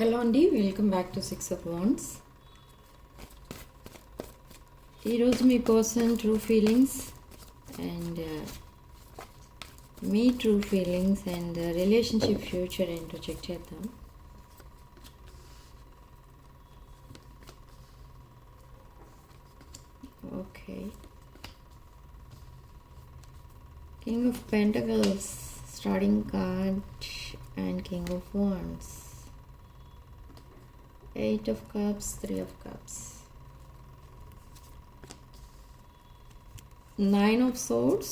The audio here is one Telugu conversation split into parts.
హలో అండి, welcome back to 6 of Wands. ఈరోజు మీ పర్సన్ ట్రూ ఫీలింగ్స్ అండ్ మీ true feelings and relationship future ఏంటో చెక్ చేద్దాం. Okay, king of pentacles starting card and king of wands, 8 of cups, 3 of cups, 9 of swords,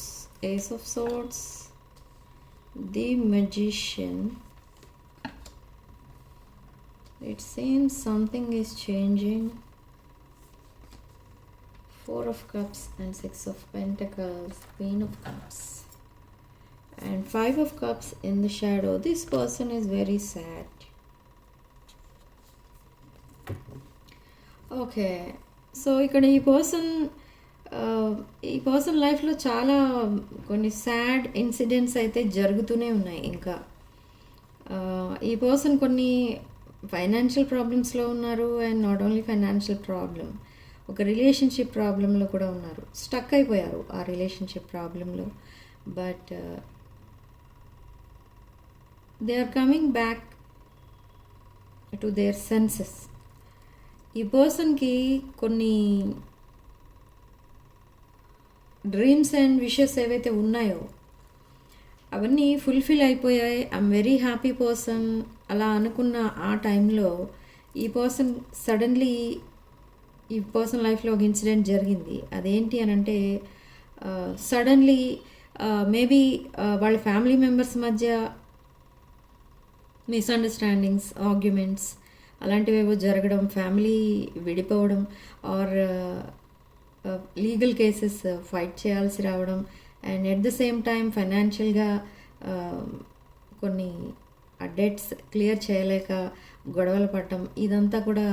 ace of swords, the magician. It seems something is changing. 4 of cups and 6 of pentacles, queen of cups and 5 of cups in the shadow. This person is very sad. Okay, so ఇక్కడ ఈ పర్సన్ లైఫ్లో చాలా కొన్ని సాడ్ ఇన్సిడెంట్స్ అయితే జరుగుతూనే ఉన్నాయి. ఇంకా ఈ పర్సన్ కొన్ని ఫైనాన్షియల్ ప్రాబ్లమ్స్లో ఉన్నారు and not only financial problem, ఒక రిలేషన్షిప్ ప్రాబ్లంలో కూడా ఉన్నారు. స్టక్ అయిపోయారు ఆ రిలేషన్షిప్ ప్రాబ్లంలో. But they are coming back to their senses. ఈ పర్సన్కి కొన్ని డ్రీమ్స్ అండ్ విషెస్ ఏవైతే ఉన్నాయో అవన్నీ ఫుల్ఫిల్ అయిపోయాయి. ఐఎమ్ వెరీ హ్యాపీ పర్సన్ అలా అనుకున్న ఆ టైంలో ఈ పర్సన్ సడన్లీ ఈ పర్సన్ లైఫ్లో ఒక ఇన్సిడెంట్ జరిగింది. అదేంటి అని అంటే సడన్లీ మేబీ వాళ్ళ ఫ్యామిలీ మెంబర్స్ మధ్య మిస్అండర్స్టాండింగ్స్, ఆర్గ్యుమెంట్స్ అలాంటివేవో జరగడం, ఫ్యామిలీ విడిపోవడం ఆర్ లీగల్ కేసెస్ ఫైట్ చేయాల్సి రావడం and at the same time ఫైనాన్షియల్గా కొన్ని డెట్స్ క్లియర్ చేయలేక గొడవలు పడటం, ఇదంతా కూడా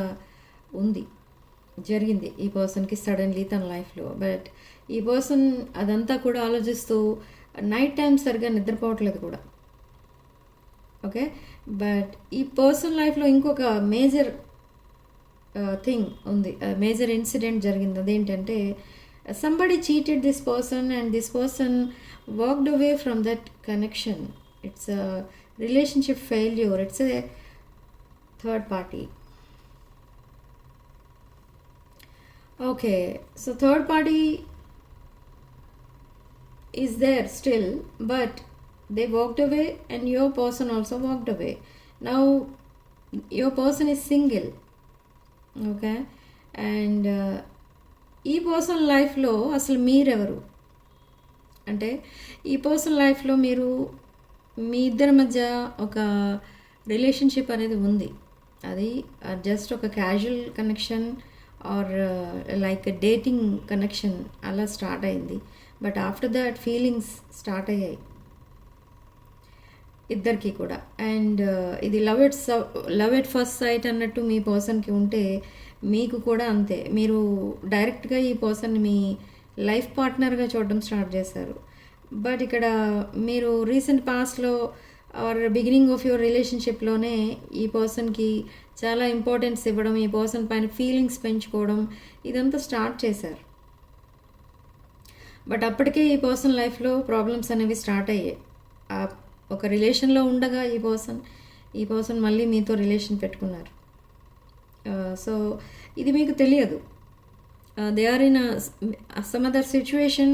జరిగింది ఈ పర్సన్కి సడన్లీ తన లైఫ్లో. బట్ ఈ పర్సన్ అదంతా కూడా ఆలోచిస్తూ నైట్ టైం సరిగ్గా నిద్రపోవట్లేదు కూడా. ఓకే, బట్ ఈ పర్సన్ లైఫ్లో ఇంకొక మేజర్ థింగ్ ఉంది, మేజర్ ఇన్సిడెంట్ జరిగింది. అదేంటంటే somebody cheated this person and this person walked away from that connection. It's a relationship failure, it's a third party. Okay, so third party is there still, but they walked away and your person also walked away. Now your person is single. Okay, and ఈ పర్సన్ లైఫ్లో అసలు మీరెవరు అంటే ఈ పర్సన్ లైఫ్లో మీరు మీ ఇద్దరి మధ్య ఒక రిలేషన్షిప్ అనేది ఉంది. అది జస్ట్ ఒక casual connection or like dating connection అలా స్టార్ట్ అయింది. But after that feelings start అయ్యాయి ఇద్దరికి కూడా. అండ్ ఇది లవ్ ఎట్ ఫస్ట్ సైట్ అన్నట్టు మీ పర్సన్కి ఉంటే మీకు కూడా అంతే. మీరు డైరెక్ట్గా ఈ పర్సన్ని మీ లైఫ్ పార్ట్నర్గా చూడడం స్టార్ట్ చేశారు. బట్ ఇక్కడ మీరు రీసెంట్ పాస్ట్లో ఆర్ బిగినింగ్ ఆఫ్ యువర్ రిలేషన్షిప్లోనే ఈ పర్సన్కి చాలా ఇంపార్టెన్స్ ఇవ్వడం, ఈ పర్సన్ పైన ఫీలింగ్స్ పెంచుకోవడం, ఇదంతా స్టార్ట్ చేశారు. బట్ అప్పటికే ఈ పర్సన్ లైఫ్లో ప్రాబ్లమ్స్ అనేవి స్టార్ట్ అయ్యాయి. ఒక రిలేషన్లో ఉండగా ఈ పర్సన్ మళ్ళీ మీతో రిలేషన్ పెట్టుకున్నారు. సో ఇది మీకు తెలియదు. They are in some other situation,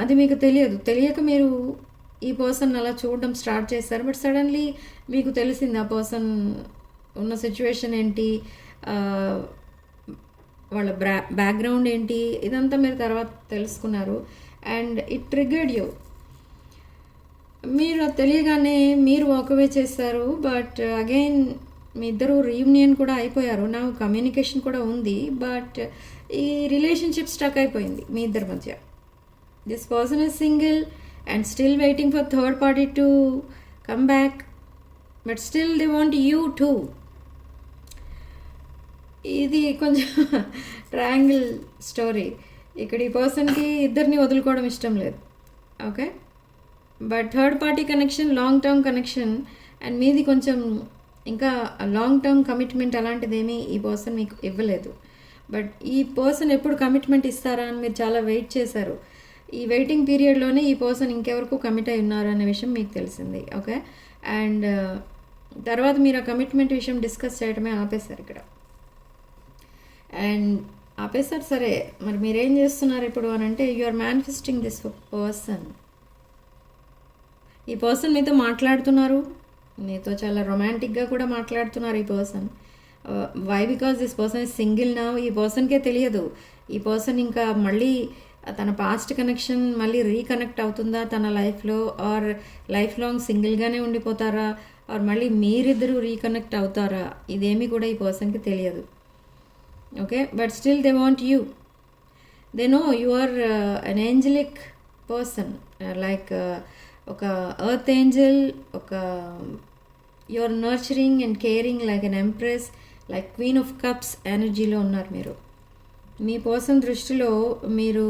అది మీకు తెలియక మీరు ఈ పర్సన్ అలా చూడడం స్టార్ట్ చేస్తారు. బట్ సడన్లీ మీకు తెలిసింది ఆ పర్సన్ ఉన్న సిచ్యువేషన్ ఏంటి, వాళ్ళ బ్యాక్గ్రౌండ్ ఏంటి, ఇదంతా మీరు తర్వాత తెలుసుకున్నారు. And it triggered you. మీరు తెలియగానే మీరు వాకవే చేస్తారు. బట్ అగైన్ మీ ఇద్దరు రీయూనియన్ కూడా అయిపోయారు. నా కమ్యూనికేషన్ కూడా ఉంది. బట్ ఈ రిలేషన్షిప్ స్టక్ అయిపోయింది మీ ఇద్దరి మధ్య. This person is single and still waiting for third party to come back, but still they want you two. ఇది కొంచెం ట్రయాంగిల్ స్టోరీ. ఇక్కడ ఈ పర్సన్కి ఇద్దరిని వదులుకోవడం ఇష్టం లేదు. Okay, but third party connection, long term connection and మీది కొంచెం ఇంకా లాంగ్ టర్మ్ కమిట్మెంట్ అలాంటిదేమీ ఈ పర్సన్ మీకు ఇవ్వలేదు. బట్ ఈ పర్సన్ ఎప్పుడు కమిట్మెంట్ ఇస్తారా అని మీరు చాలా వెయిట్ చేశారు. ఈ వెయిటింగ్ పీరియడ్లోనే ఈ పర్సన్ ఇంకెవరకు కమిట్ అయి ఉన్నారు అనే విషయం మీకు తెలిసింది. ఓకే, అండ్ తర్వాత మీరు ఆ కమిట్మెంట్ విషయం డిస్కస్ చేయడమే ఆపేశారు ఇక్కడ. అండ్ ఆపేశారు, సరే మరి మీరేం చేస్తున్నారు ఇప్పుడు అని అంటే, you are manifesting this person. ఈ పర్సన్ మీతో మాట్లాడుతున్నారు, మీతో చాలా రొమాంటిక్గా కూడా మాట్లాడుతున్నారు ఈ person. Why? Because this person is single now. ఈ పర్సన్కే తెలియదు ఈ పర్సన్ ఇంకా మళ్ళీ తన పాస్ట్ కనెక్షన్ మళ్ళీ రీకనెక్ట్ అవుతుందా తన లైఫ్లో, ఆర్ లైఫ్ లాంగ్ సింగిల్గానే ఉండిపోతారా, ఆర్ మళ్ళీ మీరిద్దరూ రీకనెక్ట్ అవుతారా, ఇదేమీ కూడా ఈ పర్సన్కి తెలియదు. Okay, but still they want you. They know you are an angelic person, like ఒక ఎర్త్ ఏంజల్, ఒక you are nurturing and caring like an empress, like queen of cups ఎనర్జీలో ఉన్నారు మీరు. మీ పర్సన్ దృష్టిలో మీరు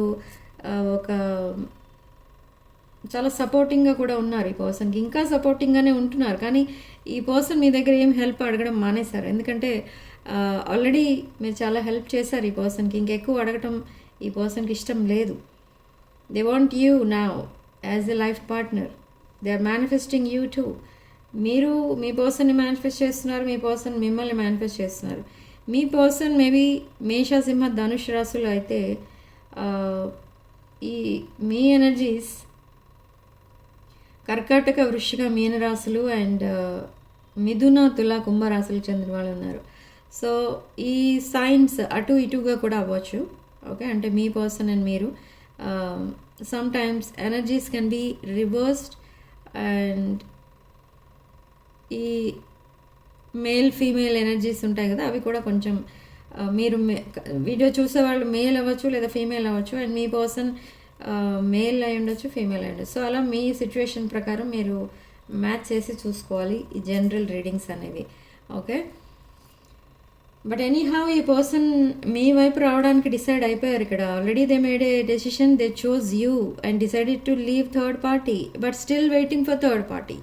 ఒక చాలా సపోర్టింగ్గా కూడా ఉన్నారు ఈ పర్సన్కి, ఇంకా సపోర్టింగ్గానే ఉంటున్నారు. కానీ ఈ పర్సన్ మీ దగ్గర ఏం హెల్ప్ అడగడం మానేశారు, ఎందుకంటే ఆల్రెడీ మీరు చాలా హెల్ప్ చేశారు ఈ పర్సన్కి. ఇంకెక్కువ అడగటం ఈ పర్సన్కి ఇష్టం లేదు. They want you now as a life partner. They are manifesting you too. మీరు మీ పర్సన్ని మేనిఫెస్ట్ చేస్తున్నారు, మీ పర్సన్ మిమ్మల్ని మేనిఫెస్ట్ చేస్తున్నారు. మీ పర్సన్ మేబీ మేష, సింహ, ధనుష్ రాశులు అయితే ఈ మీ ఎనర్జీస్ కర్కాటక, వృశ్చిక, మీన రాశులు అండ్ మిథున, తుల, కుంభరాశులకు చెందిన వాళ్ళు ఉన్నారు. సో ఈ సైన్స్ అటు ఇటుగా కూడా అవ్వచ్చు. ఓకే, అంటే మీ పర్సన్ అండ్ మీరు sometimes energies can be reversed. And ఈ మేల్ ఫీమేల్ ఎనర్జీస్ ఉంటాయి కదా, అవి కూడా కొంచెం మీరు వీడియో చూసేవాళ్ళు మేల్ అవ్వచ్చు లేదా ఫీమేల్ అవ్వచ్చు, అండ్ మీ పర్సన్ మేల్ అయి ఉండొచ్చు, ఫీమేల్ అయి ఉండొచ్చు. సో అలా మీ సిచ్యువేషన్ ప్రకారం మీరు మ్యాచ్ చేసి చూసుకోవాలి ఈ జనరల్ రీడింగ్స్ అనేవి. ఓకే, బట్ ఎనీహౌ ఈ పర్సన్ మీ వైపు రావడానికి డిసైడ్ అయిపోయారు ఇక్కడ. Already they made A decision, they chose you and decided to leave third party, but still waiting for third party.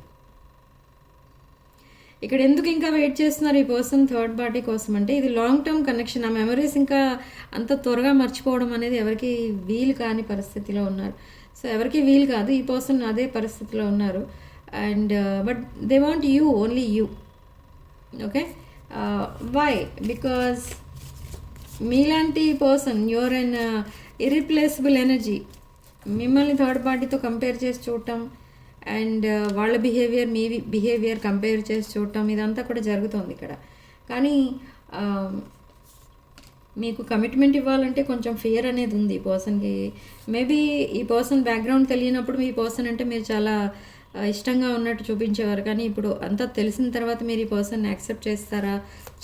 ఇక్కడ ఎందుకు ఇంకా వెయిట్ చేస్తున్నారు ఈ పర్సన్ థర్డ్ పార్టీ కోసం అంటే, ఇది లాంగ్ టర్మ్ కనెక్షన్. ఆ మెమరీస్ ఇంకా అంత త్వరగా మర్చిపోవడం అనేది ఎవరికి వీలు కాని పరిస్థితిలో ఉన్నారు. సో ఎవరికి వీలు కాదు, ఈ పర్సన్ అదే పరిస్థితిలో ఉన్నారు. And but they want you, only you. Okay, why? Because మీలాంటి person your an irreplaceable energy. మిమ్మల్ని థర్డ్ పార్టీతో కంపేర్ చేసి చూడటం అండ్ వాళ్ళ బిహేవియర్ మీ బిహేవియర్ కంపేర్ చేసి చూడటం, ఇదంతా కూడా జరుగుతుంది ఇక్కడ. కానీ మీకు కమిట్మెంట్ ఇవ్వాలంటే కొంచెం ఫియర్ అనేది ఉంది ఈ పర్సన్కి. మేబీ ఈ పర్సన్ బ్యాక్గ్రౌండ్ తెలియనప్పుడు మీ పర్సన్ అంటే మీరు చాలా ఇష్టంగా ఉన్నట్టు చూపించేవారు. కానీ ఇప్పుడు అంతా తెలిసిన తర్వాత మీరు ఈ పర్సన్ని యాక్సెప్ట్ చేస్తారా,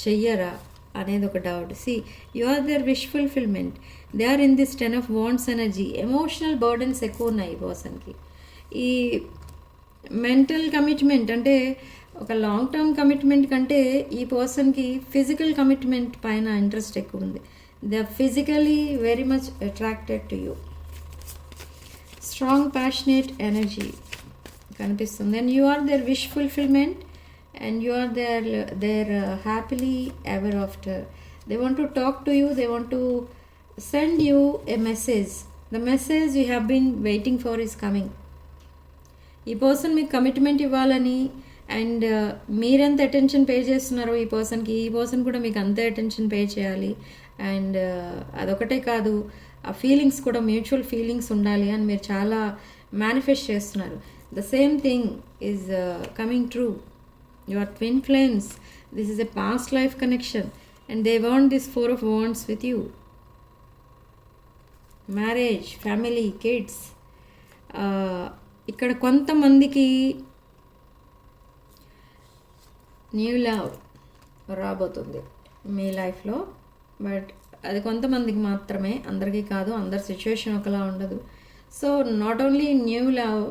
చెయ్యరా అనేది ఒక doubt. See, you are there wish fulfilment. They are in this 10 of Wands energy. Emotional burdens ఎక్కువ ఉన్నాయి ఈ పర్సన్కి. ఈ మెంటల్ కమిట్మెంట్ అంటే ఒక లాంగ్ టర్మ్ కమిట్మెంట్ కంటే ఈ పర్సన్కి ఫిజికల్ కమిట్మెంట్ పైన ఇంట్రెస్ట్ ఎక్కువ ఉంది. They are physically very much attracted to you. Strong passionate energy కనిపిస్తుంది. And you are there wish fulfilment and you are their happily ever after. They want to talk to you, they want to send you a message. The message you have been waiting for is coming. ఈ పర్సన్ మీకు కమిట్మెంట్ ఇవ్వాలని అండ్ మీరెంత అటెన్షన్ పే చేస్తున్నారో ఈ పర్సన్కి, ఈ పర్సన్ కూడా మీకు అంతే అటెన్షన్ పే చేయాలి. అండ్ అదొకటే కాదు, ఆ ఫీలింగ్స్ కూడా మ్యూచువల్ ఫీలింగ్స్ ఉండాలి అని మీరు చాలా మేనిఫెస్ట్ చేస్తున్నారు. The same thing is coming true. You are twin flames. This is a past life connection and they want this 4 of Wands with you. Marriage, family, kids. ఇక్కడ కొంతమందికి న్యూ లవ్ రాబోతుంది మీ లైఫ్లో, బట్ అది కొంతమందికి మాత్రమే, అందరికీ కాదు. అందరి సిచ్యువేషన్ ఒకలా ఉండదు. So not only new love,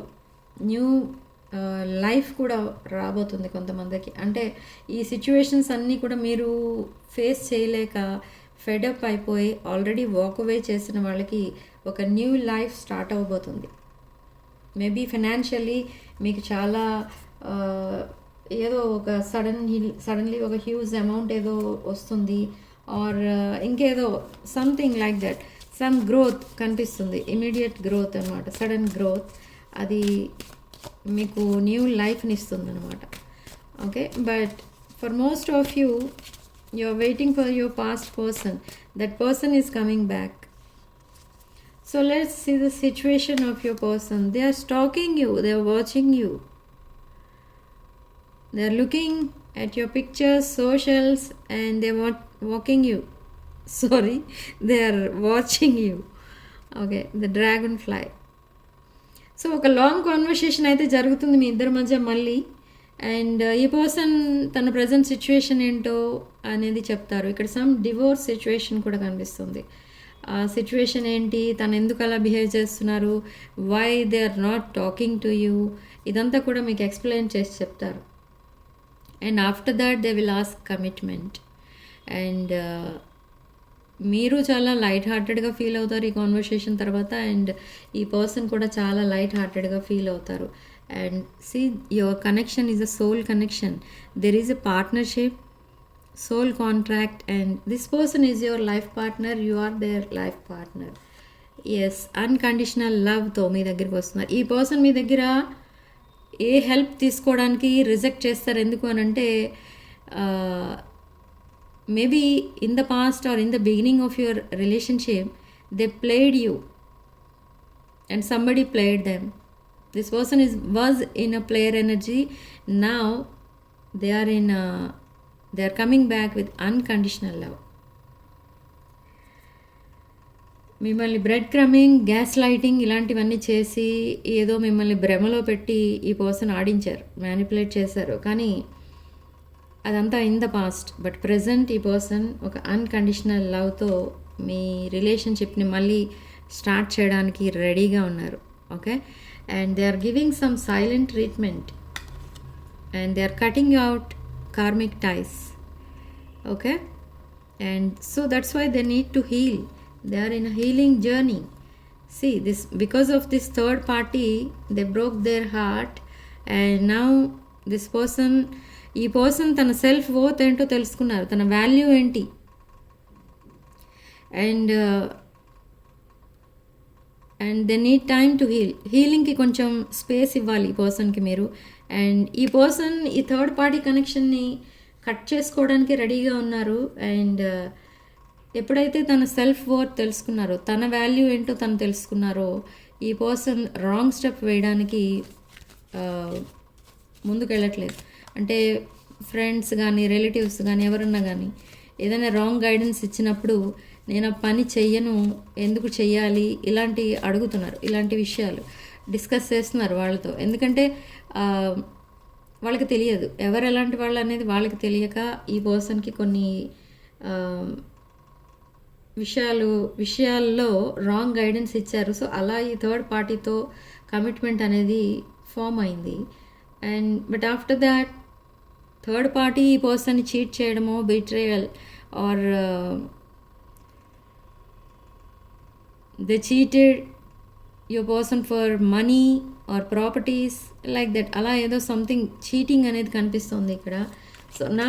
new life కూడా రాబోతుంది కొంతమందికి. అంటే ఈ సిచ్యువేషన్స్ అన్నీ కూడా మీరు ఫేస్ చేయలేక ఫెడప్ అయిపోయి ఆల్రెడీ వాక్ అవే చేసిన వాళ్ళకి ఒక న్యూ లైఫ్ స్టార్ట్ అవ్వబోతుంది. మేబీ ఫైనాన్షియల్లీ మీకు చాలా ఏదో ఒక సడన్లీ ఒక హ్యూజ్ అమౌంట్ ఏదో వస్తుంది, ఆర్ ఇంకేదో something like that, some growth కనిపిస్తుంది, ఇమీడియట్ గ్రోత్ అనమాట, సడన్ గ్రోత్. అది మీకు న్యూ లైఫ్ని ఇస్తుంది అనమాట. Okay, but for most of you, you are waiting for your past person. That person is coming back. So let's see the situation of your person. They are stalking you, they are watching you, they are looking at your pictures, socials, and they are walking you. Sorry, they are watching you. Okay, the dragonfly. So ఒక లాంగ్ కాన్వర్సేషన్ అయితే జరుగుతుంది మీ ఇద్దరి మధ్య మళ్ళీ. అండ్ ఈ పర్సన్ తన ప్రజెంట్ సిచ్యువేషన్ ఏంటో అనేది చెప్తారు. ఇక్కడ సమ్ డివోర్స్ సిచ్యువేషన్ కూడా కనిపిస్తుంది. ఆ సిచ్యువేషన్ ఏంటి, తను ఎందుకు అలా బిహేవ్ చేస్తున్నారు, why they are not talking to you, ఇదంతా కూడా మీకు ఎక్స్ప్లెయిన్ చేసి చెప్తారు. And after that they will ask commitment. And మీరు చాలా లైట్ హార్టెడ్గా ఫీల్ అవుతారు ఈ కాన్వర్సేషన్ తర్వాత, అండ్ ఈ పర్సన్ కూడా చాలా లైట్ హార్టెడ్గా ఫీల్ అవుతారు. And see, your connection is a soul connection. There is a partnership, soul contract, and this person is your life partner, you are their life partner. Yes, unconditional love తో మీ దగ్గరికి వస్తున్నారు. ఈ పర్సన్ మీ దగ్గర ఏ హెల్ప్ తీసుకోవడానికి రిజెక్ట్ చేస్తారు, ఎందుకు అని అంటే maybe in the past or in the beginning of your relationship they played you and somebody played them. This person was in a player energy. Now they are coming back with unconditional love. మిమ్మల్ని బ్రెడ్ క్రమింగ్, గ్యాస్ లైటింగ్ ఇలాంటివన్నీ చేసి ఏదో మిమ్మల్ని భ్రమలో పెట్టి ఈ పర్సన్ ఆడించారు, మ్యానిపులేట్ చేశారు. కానీ అదంతా ఇన్ ద పాస్ట్. బట్ ప్రజెంట్ ఈ పర్సన్ ఒక అన్కండిషనల్ లవ్తో మీ రిలేషన్షిప్ని మళ్ళీ స్టార్ట్ చేయడానికి రెడీగా ఉన్నారు. Okay, and they are giving some silent treatment and they are cutting out karmic ties. Okay, and so that's why they need to heal. They are in a healing journey. See this, because of this third party they broke their heart, and now this person, ఈ పర్సన్ తన సెల్ఫ్ వర్త్ ఏంటో తెలుసుకున్నారు, తన వాల్యూ ఏంటి. And they need time to హీలింగ్కి కొంచెం స్పేస్ ఇవ్వాలి ఈ పర్సన్కి మీరు. అండ్ ఈ పర్సన్ ఈ థర్డ్ పార్టీ కనెక్షన్ని కట్ చేసుకోవడానికి రెడీగా ఉన్నారు. అండ్ ఎప్పుడైతే తన సెల్ఫ్ వర్త్ తెలుసుకున్నారో, తన వాల్యూ ఏంటో తను తెలుసుకున్నారో, ఈ పర్సన్ రాంగ్ స్టెప్ వేయడానికి ముందుకు వెళ్ళట్లేదు. అంటే ఫ్రెండ్స్ కానీ రిలేటివ్స్ కానీ ఎవరన్నా కానీ ఏదైనా రాంగ్ గైడెన్స్ ఇచ్చినప్పుడు నేను ఆ పని చెయ్యను, ఎందుకు చెయ్యాలి, ఇలాంటి అడుగుతున్నారు. ఇలాంటి విషయాలు డిస్కస్ చేస్తున్నారు వాళ్ళతో. ఎందుకంటే వాళ్ళకి తెలియదు ఎవరు ఎలాంటి వాళ్ళు అనేది, వాళ్ళకి తెలియక ఈ పర్సన్కి కొన్ని విషయాల్లో రాంగ్ గైడెన్స్ ఇచ్చారు. సో అలా ఈ థర్డ్ పార్టీతో కమిట్మెంట్ అనేది ఫామ్ అయింది. And but after that third party ఈ పర్సన్ని చీట్ చేయడమో, betrayal or they cheated your person for money or properties like that, అలా ఏదో సంథింగ్ చీటింగ్ అనేది కనిపిస్తుంది ఇక్కడ. సో నా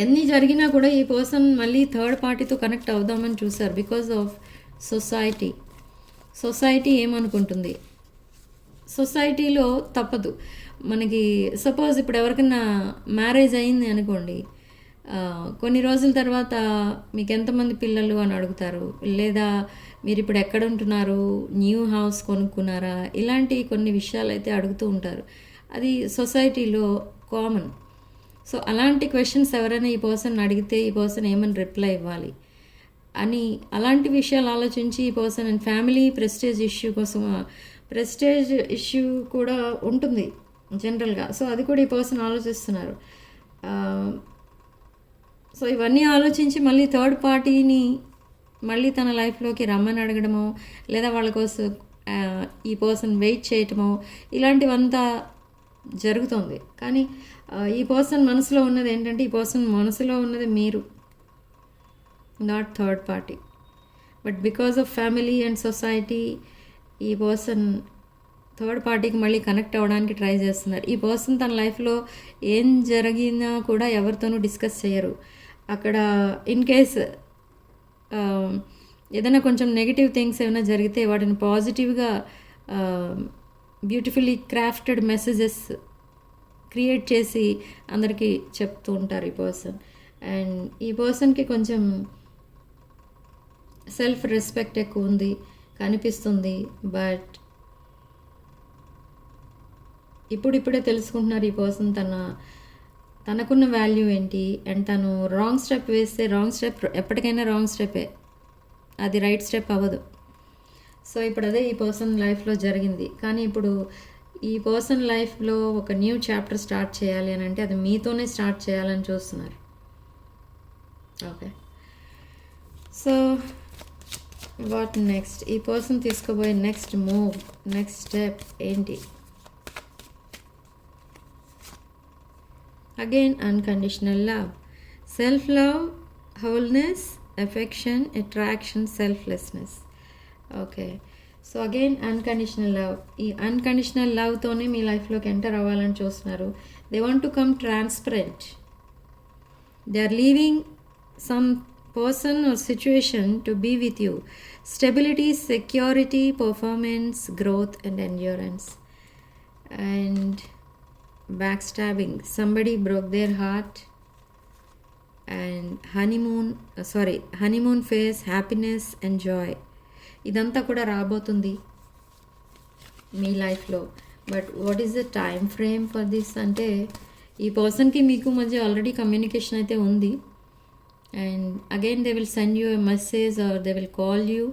ఎన్ని జరిగినా కూడా ఈ పర్సన్ మళ్ళీ థర్డ్ పార్టీతో కనెక్ట్ అవుదామని చూసారు బికాజ్ ఆఫ్ సొసైటీ ఏమనుకుంటుంది. సొసైటీలో తప్పదు మనకి. సపోజ్ ఇప్పుడు ఎవరికైనా మ్యారేజ్ అయింది అనుకోండి, కొన్ని రోజుల తర్వాత మీకు ఎంతమంది పిల్లలు అని అడుగుతారు, లేదా మీరు ఇప్పుడు ఎక్కడ ఉంటున్నారు, న్యూ హౌస్ కొనుక్కున్నారా, ఇలాంటి కొన్ని విషయాలు అయితే అడుగుతూ ఉంటారు. అది సొసైటీలో కామన్. సో అలాంటి క్వశ్చన్స్ ఎవరైనా ఈ పర్సన్ అడిగితే ఈ పర్సన్ ఏమని రిప్లై ఇవ్వాలి అని అలాంటి విషయాలు ఆలోచించి ఈ person and family prestige issue కోసం, ప్రెస్టేజ్ ఇష్యూ కూడా ఉంటుంది జనరల్గా. సో అది కూడా ఈ పర్సన్ ఆలోచిస్తున్నారు. సో ఇవన్నీ ఆలోచించి మళ్ళీ థర్డ్ పార్టీని మళ్ళీ తన లైఫ్లోకి రమ్మని అడగడమో, లేదా వాళ్ళ కోసం ఈ పర్సన్ వెయిట్ చేయటమో, ఇలాంటివంతా జరుగుతుంది. కానీ ఈ పర్సన్ మనసులో ఉన్నది ఏంటంటే, ఈ పర్సన్ మనసులో ఉన్నది మీరు, not third party. But because of family and society ఈ పర్సన్ థర్డ్ పార్టీకి మళ్ళీ కనెక్ట్ అవ్వడానికి ట్రై చేస్తున్నారు. ఈ పర్సన్ తన లైఫ్లో ఏం జరిగినా కూడా ఎవరితోనూ డిస్కస్ చేయరు. అక్కడ ఇన్ కేస్ ఏదైనా కొంచెం నెగిటివ్ థింగ్స్ ఏమైనా జరిగితే వాటిని పాజిటివ్గా బ్యూటిఫుల్లీ క్రాఫ్టెడ్ మెసేజెస్ క్రియేట్ చేసి అందరికీ చెప్తూ ఉంటారు ఈ పర్సన్. అండ్ ఈ పర్సన్కి కొంచెం సెల్ఫ్ రెస్పెక్ట్ ఎక్కువ ఉంది కనిపిస్తుంది. బట్ ఇప్పుడిప్పుడే తెలుసుకుంటున్నారు ఈ పర్సన్ తనకున్న వాల్యూ ఏంటి. అండ్ తను రాంగ్ స్టెప్ వేస్తే రాంగ్ స్టెప్ ఎప్పటికైనా రాంగ్ స్టెప్పే, అది రైట్ స్టెప్ అవ్వదు. సో ఇప్పుడు అదే ఈ పర్సన్ లైఫ్లో జరిగింది. కానీ ఇప్పుడు ఈ పర్సన్ లైఫ్లో ఒక న్యూ చాప్టర్ స్టార్ట్ చేయాలి అని అంటే అది మీతోనే స్టార్ట్ చేయాలని చూస్తున్నారు. Okay, so what next? ఈ పర్సన్ తీసుకోబోయే నెక్స్ట్ మూవ్, నెక్స్ట్ స్టెప్ ఏంటి? Again unconditional love, self love, wholeness, affection, attraction, సెల్ఫ్లెస్నెస్. Okay, so again unconditional love. ఈ అన్కండిషనల్ లవ్తోనే మీ లైఫ్లోకి ఎంటర్ అవ్వాలని చూస్తున్నారు. They want to come transparent. They are leaving some person or situation to be with you. Stability, security, performance, growth and endurance. And backstabbing, somebody broke their heart. And honeymoon phase, happiness and joy. ఇదంతా కూడా రాబోతుంది మీ లైఫ్లో. But what is the time frame for this అంటే ఈ పర్సన్కి మీకు మధ్య ఆల్రెడీ కమ్యూనికేషన్ అయితే ఉంది. And again they will send you a message or they will call you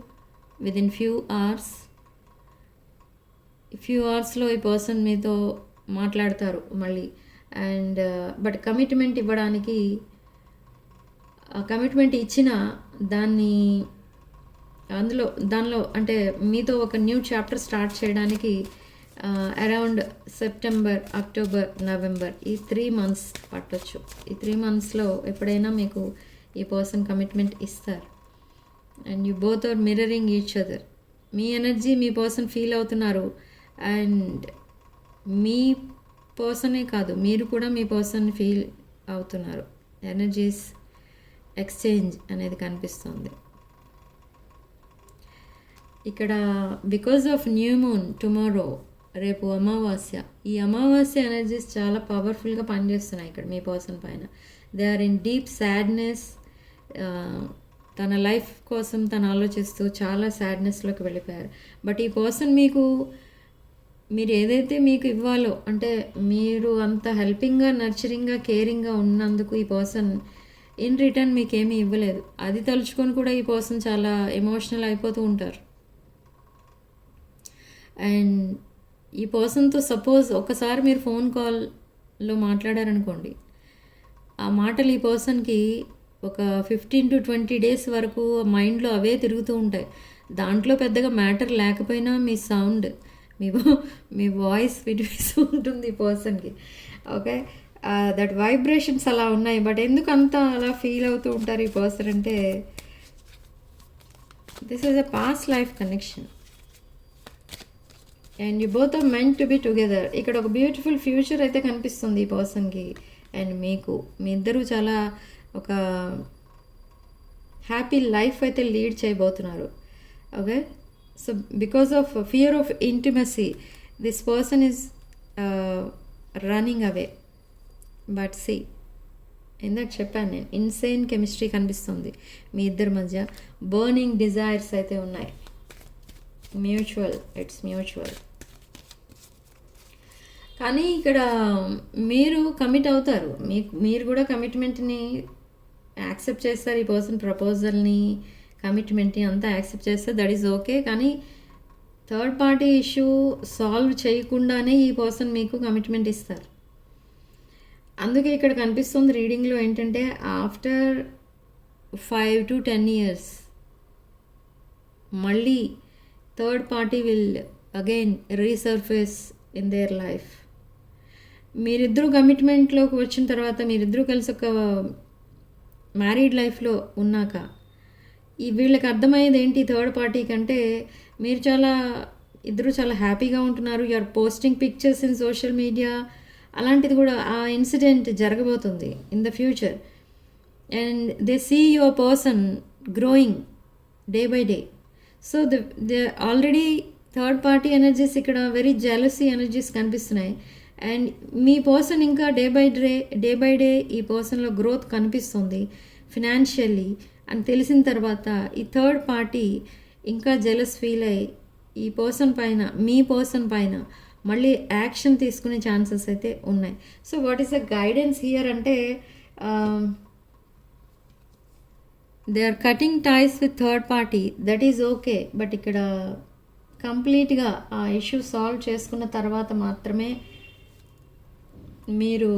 within few hours. లో ఈ పర్సన్ మీతో మాట్లాడతారు మళ్ళీ. అండ్ బట్ కమిట్మెంట్ ఇవ్వడానికి, కమిట్మెంట్ ఇచ్చిన దానిలో అంటే మీతో ఒక న్యూ చాప్టర్ స్టార్ట్ చేయడానికి అరౌండ్ సెప్టెంబర్, అక్టోబర్, నవంబర్ ఈ 3 months పట్టొచ్చు. ఈ 3 monthsలో ఎప్పుడైనా మీకు ఈ పర్సన్ కమిట్మెంట్ ఇస్తారు. And you both are mirroring each other. మీ ఎనర్జీ మీ పర్సన్ ఫీల్ అవుతున్నారు. అండ్ మీ పర్సనే కాదు, మీరు కూడా మీ పర్సన్ ఫీల్ అవుతున్నారు. ఎనర్జీస్ ఎక్స్చేంజ్ అనేది కనిపిస్తుంది ఇక్కడ. Because of new moon tomorrow, రేపు అమావాస్య. ఈ అమావాస్య ఎనర్జీస్ చాలా పవర్ఫుల్గా పనిచేస్తున్నాయి ఇక్కడ మీ పర్సన్ పైన. They are in deep sadness. తన లైఫ్ కోసం తను ఆలోచిస్తూ చాలా సాడ్నెస్లోకి వెళ్ళిపోయారు. బట్ ఈ పర్సన్ మీరు ఏదైతే మీకు ఇవ్వాలో, అంటే మీరు అంత హెల్పింగ్గా, నర్చరింగ్గా, కేరింగ్గా ఉన్నందుకు ఈ పర్సన్ ఇన్ రిటర్న్ మీకేమీ ఇవ్వలేదు. అది తలుచుకొని కూడా ఈ పర్సన్ చాలా ఎమోషనల్ అయిపోతూ ఉంటారు. అండ్ ఈ పర్సన్తో సపోజ్ ఒకసారి మీరు ఫోన్ కాల్లో మాట్లాడారనుకోండి, ఆ మాటలు ఈ పర్సన్కి ఒక 15 to 20 days వరకు మైండ్లో అవే తిరుగుతూ ఉంటాయి. దాంట్లో పెద్దగా మ్యాటర్ లేకపోయినా మీ సౌండ్, మీ వాయిస్ వినిపిస్తూ ఉంటుంది ఈ పర్సన్కి. ఓకే, దట్ వైబ్రేషన్స్ అలా ఉన్నాయి. బట్ ఎందుకు అంత అలా ఫీల్ అవుతూ ఉంటారు ఈ పర్సన్ అంటే this is a past life connection. And you both are meant to be together. ఇక్కడ ఒక బ్యూటిఫుల్ ఫ్యూచర్ అయితే కనిపిస్తుంది ఈ పర్సన్కి అండ్ మీకు. మీ ఇద్దరు చాలా ఒక హ్యాపీ లైఫ్ అయితే లీడ్ చేయబోతున్నారు. Okay, so because of fear of intimacy this person is running away. But see, ఇందాక చెప్పాను నేను, ఇన్సేన్ కెమిస్ట్రీ కనిపిస్తుంది మీ ఇద్దరి మధ్య. బర్నింగ్ డిజైర్స్ అయితే ఉన్నాయి. It's mutual. కానీ ఇక్కడ మీరు కమిట్ అవుతారు. మీరు కూడా కమిట్మెంట్ని యాక్సెప్ట్ చేస్తారు. ఈ పర్సన్ ప్రపోజల్ని, కమిట్మెంట్ని అంతా యాక్సెప్ట్ చేస్తారు. That is okay. కానీ థర్డ్ పార్టీ ఇష్యూ సాల్వ్ చేయకుండానే ఈ పర్సన్ మీకు కమిట్మెంట్ ఇస్తారు. అందుకే ఇక్కడ కనిపిస్తుంది రీడింగ్లో ఏంటంటే ఆఫ్టర్ 5 to 10 years మళ్ళీ third party will again resurface in their life. మీరిద్దరూ కమిట్మెంట్లోకి వచ్చిన తర్వాత, మీరిద్దరూ కలిసి ఒక మ్యారీడ్ లైఫ్లో ఉన్నాక వీళ్ళకి అర్థమయ్యేది ఏంటి థర్డ్ పార్టీ కంటే, మీరు చాలా ఇద్దరు చాలా హ్యాపీగా ఉంటున్నారు. You are posting pictures in social media. అలాంటిది కూడా ఆ ఇన్సిడెంట్ జరగబోతుంది in the future. And they see your person growing day by day. So they already third party energies ఇక్కడ వెరీ జెలసీ ఎనర్జీస్ కనిపిస్తున్నాయి. అండ్ మీ పర్సన్ ఇంకా డే బై డే ఈ పర్సన్లో గ్రోత్ కనిపిస్తుంది ఫినాన్షియల్లీ అని తెలిసిన తర్వాత ఈ థర్డ్ పార్టీ ఇంకా జెలస్ ఫీల్ అయ్యి ఈ పర్సన్ పైన, మీ పర్సన్ పైన మళ్ళీ యాక్షన్ తీసుకునే ఛాన్సెస్ అయితే ఉన్నాయి. So what is the guidance here అంటే they are cutting ties with third party, that is okay. But ఇక్కడ కంప్లీట్గా ఆ ఇష్యూ సాల్వ్ చేసుకున్న తర్వాత మాత్రమే మీరు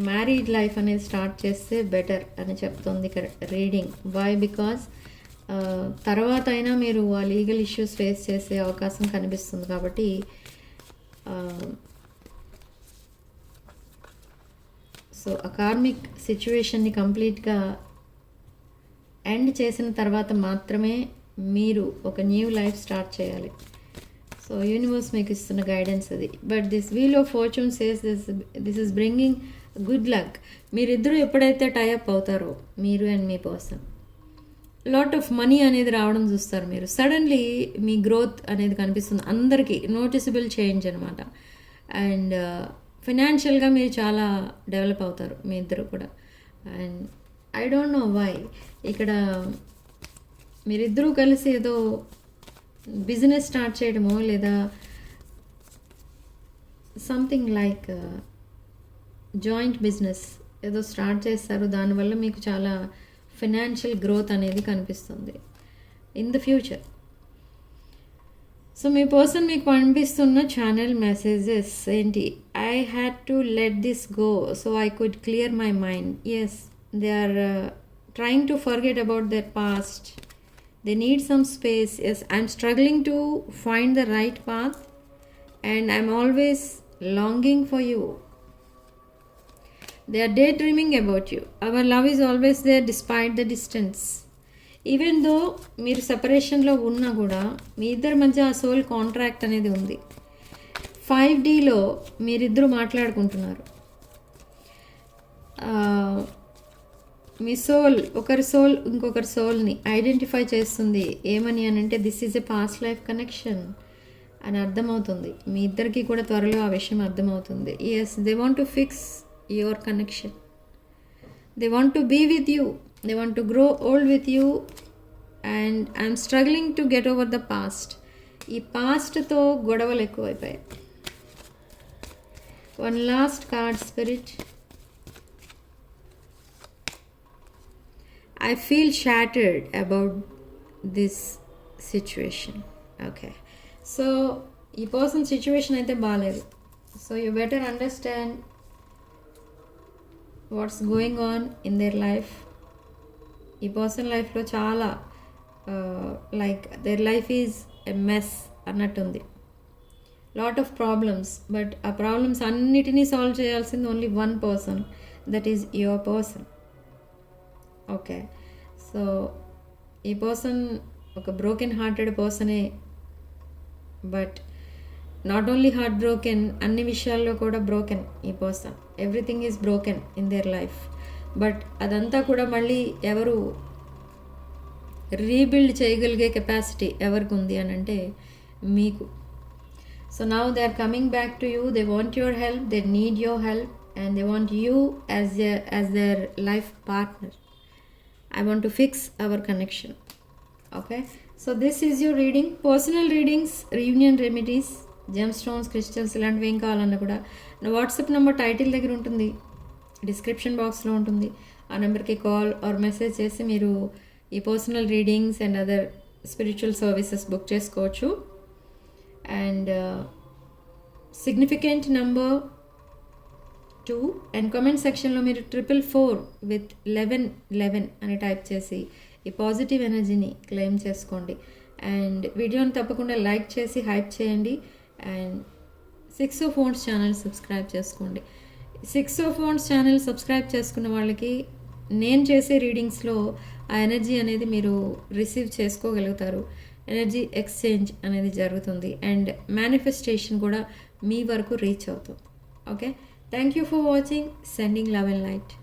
మ్యారీడ్ లైఫ్ అనేది స్టార్ట్ చేస్తే బెటర్ అని చెప్తుంది ఇక్కడ రీడింగ్. వై? బికాజ్ తర్వాత అయినా మీరు ఆ లీగల్ ఇష్యూస్ ఫేస్ చేసే అవకాశం కనిపిస్తుంది. కాబట్టి సో ఆ కార్మిక్ సిచ్యువేషన్ని కంప్లీట్గా ఎండ్ చేసిన తర్వాత మాత్రమే మీరు ఒక న్యూ లైఫ్ స్టార్ట్ చేయాలి. సో యూనివర్స్ మీకు ఇస్తున్న గైడెన్స్ అది. But this wheel of fortune says this is bringing good luck. మీరిద్దరూ ఎప్పుడైతే టైఅప్ అవుతారో, మీరు అండ్ మీ పర్సన్, లాట్ ఆఫ్ మనీ అనేది రావడం చూస్తారు మీరు. సడన్లీ మీ గ్రోత్ అనేది కనిపిస్తుంది అందరికీ, నోటిసబుల్ చేంజ్ అనమాట. అండ్ ఫినాన్షియల్గా మీరు చాలా డెవలప్ అవుతారు మీ ఇద్దరు కూడా. And I don't know why ఇక్కడ మీరిద్దరూ కలిసి ఏదో బిజినెస్ స్టార్ట్ చేయడమో లేదా సంథింగ్ లైక్ జాయింట్ బిజినెస్ ఏదో స్టార్ట్ చేస్తారు. దానివల్ల మీకు చాలా ఫినాన్షియల్ గ్రోత్ అనేది కనిపిస్తుంది ఇన్ ద ఫ్యూచర్. సో మీ పర్సన్ మీకు పంపిస్తున్న ఛానల్ మెసేజెస్ ఏంటి? I had to let this go so I could clear my mind. Yes, they are trying to forget about their past. They need some space. Yes, I'm struggling to find the right path and I'm always longing for you. They are daydreaming about you. Our love is always there despite the distance. Even though మీరు సెపరేషన్లో ఉన్నా కూడా మీ ఇద్దరి మధ్య ఆ సోల్ కాంట్రాక్ట్ అనేది ఉంది. 5Dలో మీరిద్దరూ మాట్లాడుకుంటున్నారు. మీ సోల్, ఒకరి సోల్ ఇంకొకరి సోల్ని ఐడెంటిఫై చేస్తుంది. ఏమని అని అంటే this is a past life connection అని అర్థమవుతుంది. మీ ఇద్దరికి కూడా త్వరలో ఆ విషయం అర్థమవుతుంది. Yes, they want to fix your connection. They want to be with you. They want to grow old with you. And I'm struggling to get over the past. ఈ పాస్ట్తో గొడవలు ఎక్కువైపోయాయి. One last card spirit. I feel shattered about this situation. Okay. So ఈ పర్సన్ సిచ్యువేషన్ అయితే బాగాలేదు. So you better understand what's going on in their life. ఈ పర్సన్ లైఫ్లో చాలా like their life is a mess అన్నట్టుంది. Lot of problems. బట్ ఆ ప్రాబ్లమ్స్ అన్నిటినీ సాల్వ్ చేయాల్సింది only one person, that is your person. Okay, so ఈ పర్సన్ ఒక బ్రోకెన్ హార్టెడ్ పర్సనే. But not only heart broken, అన్ని విషయాల్లో కూడా బ్రోకెన్ ఈ person. Everything is broken in their life. But అదంతా కూడా మళ్ళీ ఎవరు రీబిల్డ్ చేయగలిగే కెపాసిటీ ఎవరికి ఉంది అని అంటే మీకు. So now they are coming back to you. They want your help, they need your help and they want you as their life partner. I want to fix our connection. Okay, so this is your reading. Personal readings, reunion remedies, gem stones, crystals ఇలాంటివి ఏం కావాలన్నా కూడా నా వాట్సాప్ నెంబర్ టైటిల్ దగ్గర ఉంటుంది, డిస్క్రిప్షన్ బాక్స్లో ఉంటుంది. ఆ నెంబర్కి కాల్ ఆర్ మెసేజ్ చేసి మీరు ఈ personal readings and other spiritual services book చేసుకోవచ్చు. And significant number 2 and comment సెక్షన్లో మీరు 444 విత్ 1111 అని టైప్ చేసి ఈ పాజిటివ్ ఎనర్జీని క్లెయిమ్ చేసుకోండి. అండ్ వీడియోని తప్పకుండా లైక్ చేసి హైప్ చేయండి. And 6 of Wands channel subscribe చేసుకోండి. 6 of Wands ఛానల్ సబ్స్క్రైబ్ చేసుకున్న వాళ్ళకి నేను చేసే రీడింగ్స్లో ఆ ఎనర్జీ అనేది మీరు రిసీవ్ చేసుకోగలుగుతారు. ఎనర్జీ ఎక్స్చేంజ్ అనేది జరుగుతుంది అండ్ మేనిఫెస్టేషన్ కూడా మీ వరకు రీచ్ అవుతుంది. Okay, thank you for watching. Sending love and light.